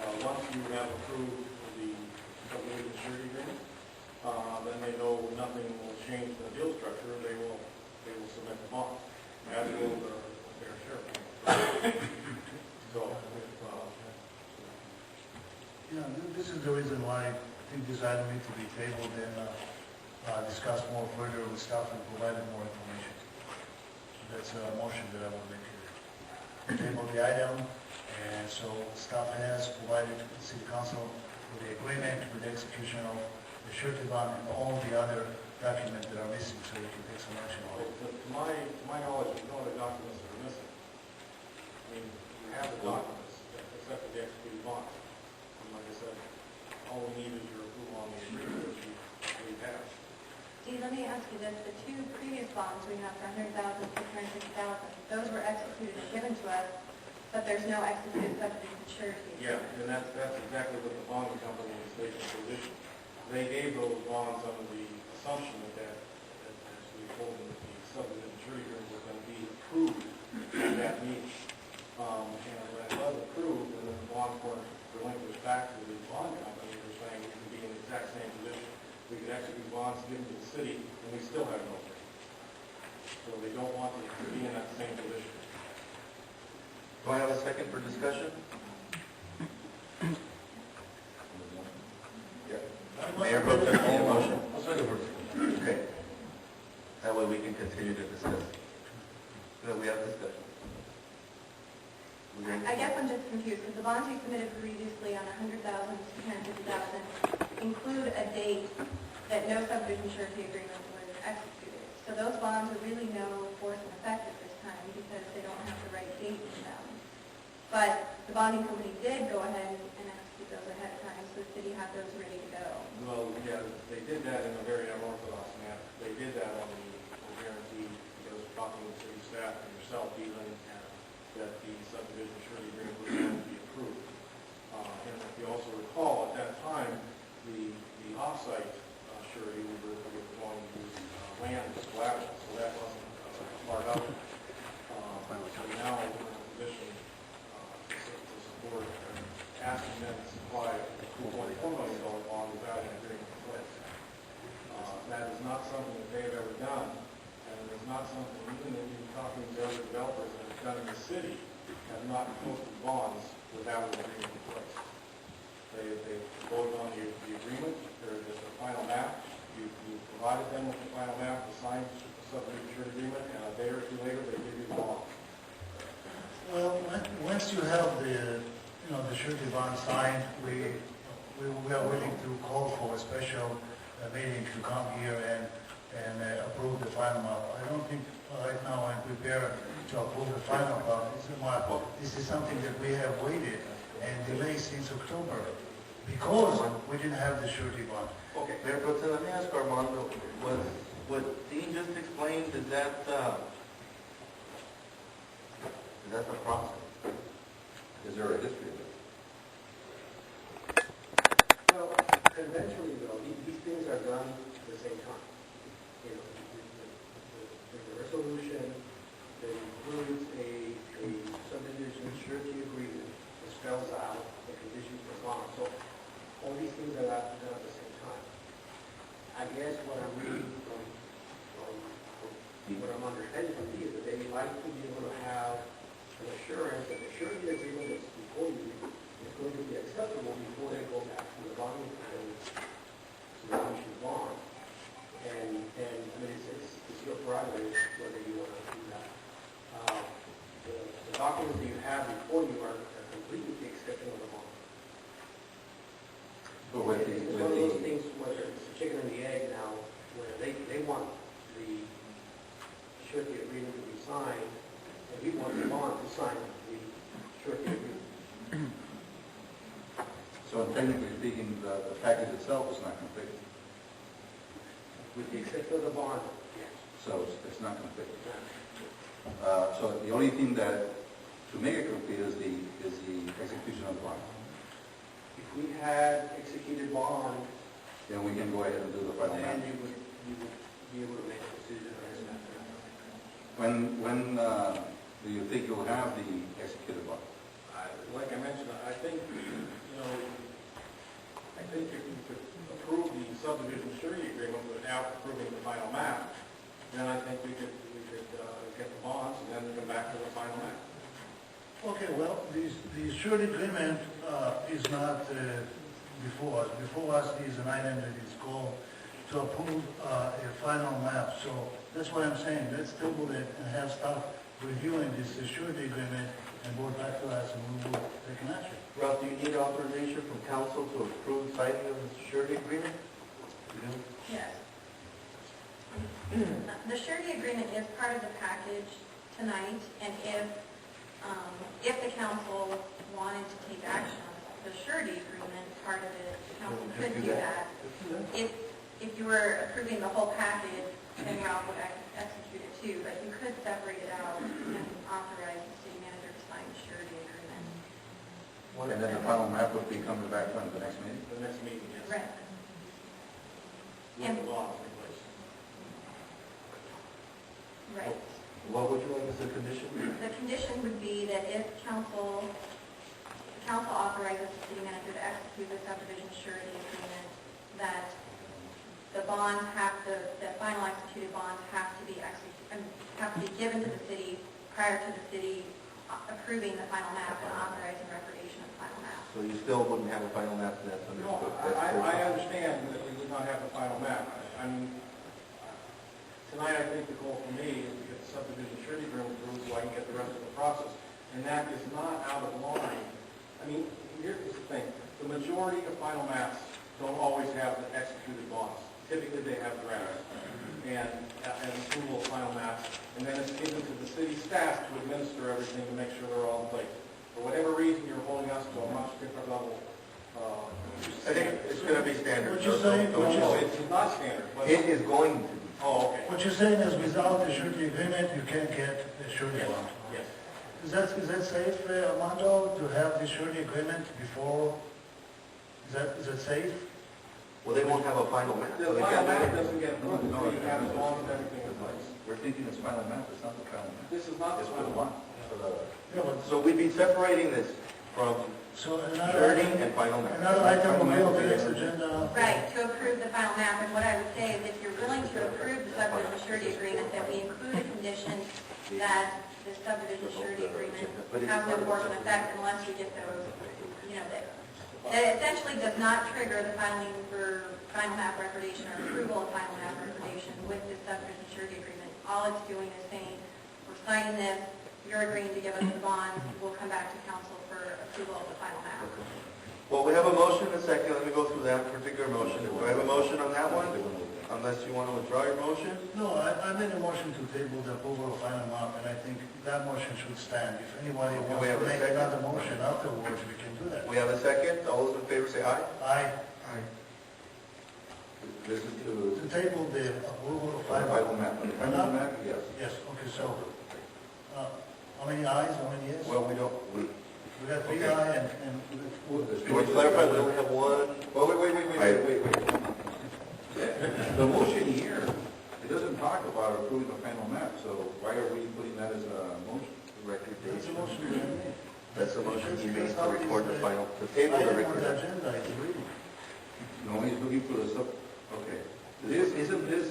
Once you have approved the subdivision surety agreement, then they know nothing will change in the deal structure. They will submit the bond, as will their share. So, this is the reason why I think this item needs to be tabled and discussed more further with staff and provided more information. That's a motion that I will make here. Table the item, and so staff has provided the City Council with the agreement, with the execution of the surety bond and all the other documents that are missing, so we can take some action on it. to my knowledge, no other documents are missing. I mean, you have the documents, except for the executed bond. And like I said, all we need is your approval on the agreement, which we have. Steve, let me ask you this. The two previous bonds we have for $100,000, $650,000, those were executed and given to us, but there's no executed subdivision surety. Yeah, and that's exactly what the bonding company is taking position. They gave those bonds under the assumption that as we told them, that the subdivision surety agreement was going to be approved at that meeting. And when it was approved, and then the bonds weren't relinquished back to the bond company, they're saying we could be in the exact same position. We could execute bonds given to the city, and we still have no agreement. So they don't want to be in that same position. Do I have a second for discussion? Mayor Pro Tem, any motion? Okay. That way we can continue to discuss. No, we have discussion. I guess I'm just confused, because the bonds you submitted previously on $100,000 to $250,000 include a date that no subdivision surety agreement was executed. So those bonds are really no force and effect at this time because they don't have the right date in them. But the bonding company did go ahead and execute those ahead of time, so the city had those ready to go. Well, yeah, they did that in a very unorthodox manner. They did that on the guarantee, because talking with city staff and yourself even, that the subdivision surety agreement was going to be approved. And if you also recall, at that time, the off-site surety, we were going to use land as collateral, so that wasn't part of it. So now we're in a position to support asking them to supply a $2.4 million bond without an agreement in place. That is not something that they've ever done, and it's not something, even in talking to other developers that have done in the city, have not posted bonds without an agreement in place. They voted on the agreement, there's a final map, you provided them with the final map, the signed subdivision agreement, and a day or two later, they give you the bond. Well, once you have the surety bond signed, we are willing to call for a special meeting to come here and approve the final map. I don't think right now I'm prepared to approve the final map. This is something that we have waited and delayed since October because we didn't have the surety bond. Okay, Mayor Pro Tem, let me ask Armando, what Dean just explained, is that the process? Is there a history of it? Well, conventionally, though, these things are done at the same time. You know, there's a resolution that includes a subdivision surety agreement that spells out the conditions for bond. So all these things are done at the same time. I guess what I'm reading from what I'm understanding from you is that they like to be able to have an assurance that the surety agreement that's before you is going to be acceptable before they go back to the bonding company to issue bond. And I mean, it's your prerogative whether you want to do that. The documents that you have before you are complete with the exception of the bond. But with It's one of those things, whether it's the chicken and the egg now, where they want the surety agreement to be signed, and we want the bond to sign the surety agreement. So technically speaking, the package itself is not complete. With the exception of the bond, yes. So it's not complete. So the only thing that, to make it complete, is the execution of the bond. If we had executed bond, Then we can go ahead and do the final then map. you would be able to make a decision on this matter. When do you think you'll have the executed bond? Like I mentioned, I think, after approving the final map, then I think we could get the bonds and then come back to the final map. Okay, well, the surety agreement is not before us. Before us is an item that is called to approve a final map. So that's what I'm saying. Let's table it and have staff reviewing this surety agreement and go back to us and we will take an action. Ralph, do you need authorization from council to approve signing of the surety agreement? You do? Yes. The surety agreement is part of the package tonight, and if the council wanted to take action on the surety agreement, part of it, the council could do that. If you were approving the whole package, then Ralph would execute it too, but you could separate it out and authorize the city manager to sign the surety agreement. And then the final map would be coming back on the next meeting? The next meeting, yes. Right. With the bonds in place. Right. What would you like as a condition? The condition would be that if council authorizes the city manager to execute the subdivision surety agreement, that the bonds the final executed bonds have to be given to the city prior to the city approving the final map and authorizing recordation of the final map. So you still wouldn't have a final map, and that's No, understood? I understand that we would not have the final map. I mean, tonight I think the goal for me is to get the subdivision surety agreement approved so I can get the rest of the process. And that is not out of line. I mean, here's the thing. The majority of final maps don't always have the executed bonds. Typically, they have drafts and approval of final maps. And then it's given to the city staff to administer everything to make sure they're all in place. For whatever reason, you're holding us to a much different level. I think it's going to be standard. What you're saying, No, it's not standard. But It is going to be. Oh, okay. What you're saying is without the surety agreement, you can't get the surety Yes, bond. yes. Is that safe, Armando, to have the surety agreement before? Is that safe? Well, they won't have a final map. The so they final can't do map it. doesn't get approved until you have as long as everything in place. We're thinking it's final map, it's not the final map. This is not the It's for the final one, one. for the, Yeah, but So we'd be separating this from so another surety item, and final map. another item will be on the next agenda. Right, to approve the final map, and what I would say is if you're willing to approve the subdivision surety agreement, that we include a condition that the subdivision surety agreement has no force and effect unless we get those, that essentially does not trigger the filing for final map recordation or approval of final map recordation with the subdivision surety agreement. All it's doing is saying, we're signing this, you're agreeing to give us the bond, we'll come back to council for approval of the final map. Well, we have a motion and a second. Let me go through that particular motion. Do I have a motion on that one? Unless you want to withdraw your motion? No, I made a motion to table the approval of final map, and I think that motion should stand. If anybody Okay, wants we have to a make second. another motion afterwards, we can do that. We have a second. All those in favor say aye. Aye. this is To to, table the approval of for the final final map. map. For the final map, yes. Yes, okay, so, how many ayes, how many yes? Well, we don't, we, We got three okay. aye and can we clarify, we only have one? Well, wait. The motion here, it doesn't talk about approving the final map, so why are we putting that as a motion? that's the Recordation. motion we have made. That's the motion you made to record the final, the table the Item on the record. agenda, I agree. No, he's looking for the sub, okay. Isn't this?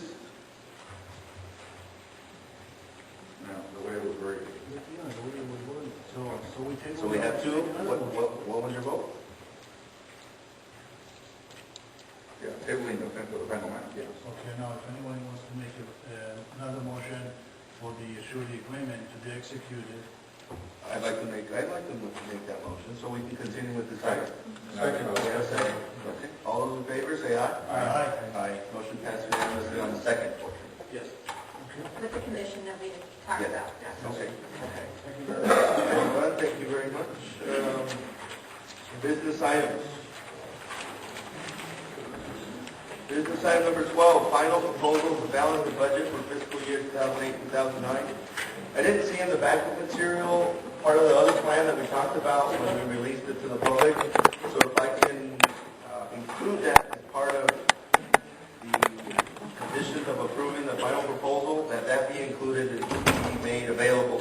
No, the way it was worded. Yeah, the way it was worded. So we table. So we have two. Another motion. What was your vote? Yeah, tabling the final map, yes. Okay, now if anyone wants to make another motion for the surety agreement to be executed, I'd like to make that motion, so we can continue with this item. Second. We have a second. Okay. All those in favor, say aye. Aye. Aye. Motion passes unanimously on the second portion. Yes. okay? With the condition that we talked Yeah. about. Okay. Thank you very much. Very good. Thank you very much. Business items. Business item number 12, final proposal to balance the budget for fiscal year 2008-2009. I didn't see in the backup material part of the other plan that we talked about when we released it to the public. So if I can include that as part of the conditions of approving the final proposal, that be included and be made available